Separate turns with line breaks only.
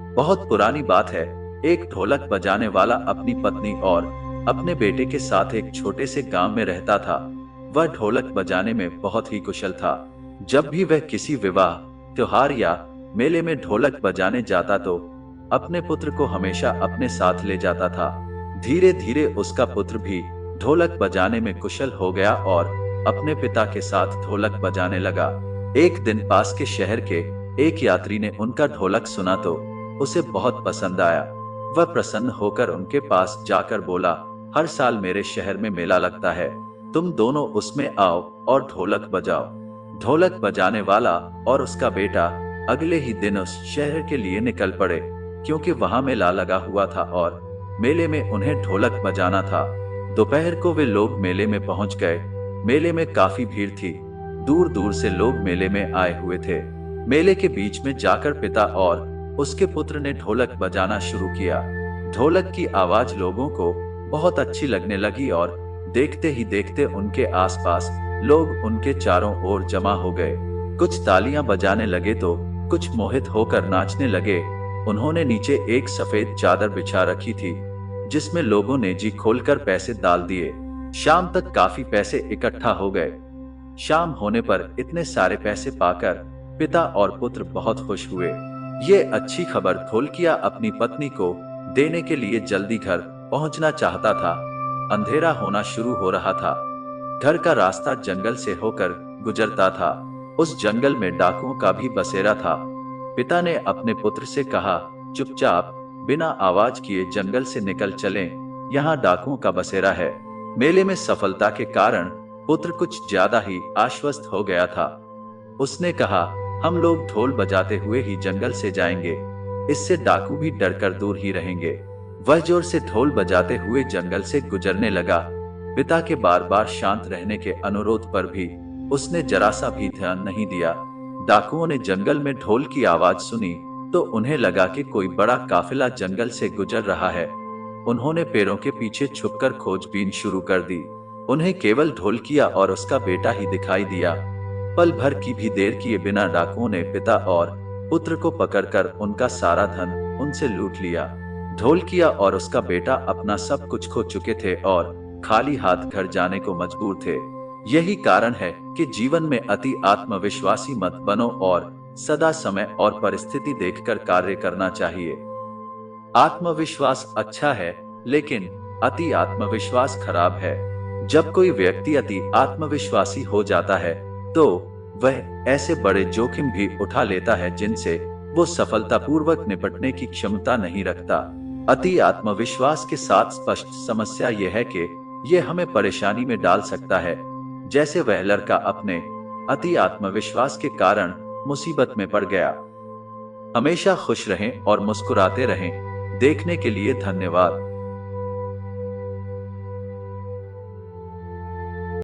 बहुत पुरानी बात है। एक ढोलक बजाने वाला अपनी पत्नी और अपने बेटे के साथ एक छोटे से गांव में रहता था। वह ढोलक बजाने में बहुत ही कुशल था। जब भी वह किसी विवाह, त्योहार या मेले में ढोलक बजाने जाता तो अपने पुत्र को हमेशा अपने साथ ले जाता था। धीरे धीरे उसका पुत्र भी ढोलक बजाने में कुशल हो गया और अपने पिता के साथ ढोलक बजाने लगा। एक दिन पास के शहर के एक यात्री ने उनका ढोलक सुना तो उसे बहुत पसंद आया। वह प्रसन्न होकर उनके पास जाकर बोला, हर साल मेरे शहर में मेला लगता है, तुम दोनों उसमें आओ और ढोलक बजाओ। ढोलक बजाने वाला और उसका बेटा अगले ही दिन उस शहर के लिए निकल पड़े, क्योंकि वहां मेला लगा हुआ था और मेले में उन्हें ढोलक बजाना था। दोपहर को वे लोग मेले में पहुंच गए। मेले में काफी भीड़ थी। दूर दूर से लोग मेले में आए हुए थे। मेले के बीच में जाकर पिता और उसके पुत्र ने ढोलक बजाना शुरू किया। ढोलक की आवाज लोगों को बहुत अच्छी लगने लगी और देखते ही देखते उनके आसपास लोग उनके चारों ओर जमा हो गए। कुछ तालियां बजाने लगे तो कुछ मोहित होकर नाचने लगे। उन्होंने नीचे एक सफेद चादर बिछा रखी थी, जिसमें लोगों ने जी खोलकर पैसे डाल दिए। शाम तक काफी पैसे इकट्ठा हो गए। शाम होने पर इतने सारे पैसे पाकर पिता और पुत्र बहुत खुश हुए। ये अच्छी खबर ढोलकिया अपनी पत्नी को देने के लिए जल्दी घर पहुंचना चाहता था। अंधेरा होना शुरू हो रहा था। घर का रास्ता जंगल से होकर गुजरता था। उस जंगल में डाकुओं का भी बसेरा था। पिता ने अपने पुत्र से कहा, चुपचाप बिना आवाज किए जंगल से निकल चलें, यहाँ डाकुओं का बसेरा है। मेले में सफलता के कारण पुत्र कुछ ज्यादा ही आश्वस्त हो गया था। उसने कहा, हम लोग ढोल बजाते हुए ही जंगल से जाएंगे, इससे डाकू भी डरकर दूर ही रहेंगे। वह जोर से ढोल बजाते हुए जंगल से गुजरने लगा। पिता के बार बार शांत रहने के अनुरोध पर भी उसने जरा सा भी ध्यान नहीं दिया। डाकुओं ने जंगल में ढोल की आवाज सुनी तो उन्हें लगा कि कोई बड़ा काफिला जंगल से गुजर रहा है। उन्होंने पेड़ों के पीछे छुपकर खोजबीन शुरू कर दी। उन्हें केवल ढोलकिया और उसका बेटा ही दिखाई दिया। पल भर की भी देर किए बिना डाकुओं ने पिता और पुत्र को पकड़कर उनका सारा धन उनसे लूट लिया। ढोलकिया और उसका बेटा अपना सब कुछ खो चुके थे और खाली हाथ घर जाने को मजबूर थे। यही कारण है कि जीवन में अति आत्मविश्वासी मत बनो और सदा समय और परिस्थिति देखकर कार्य करना चाहिए। आत्मविश्वास अच्छा है, लेकिन अति आत्मविश्वास खराब है। जब कोई व्यक्ति अति आत्मविश्वासी हो जाता है तो वह ऐसे बड़े जोखिम भी उठा लेता है जिनसे वो सफलतापूर्वक निपटने की क्षमता नहीं रखता। अति आत्मविश्वास के साथ स्पष्ट समस्या यह है कि ये हमें परेशानी में डाल सकता है। जैसे वह लड़का अपने अति आत्मविश्वास के कारण मुसीबत में पड़ गया। हमेशा खुश रहें और मुस्कुराते रहें। देखने के लिए धन्यवाद।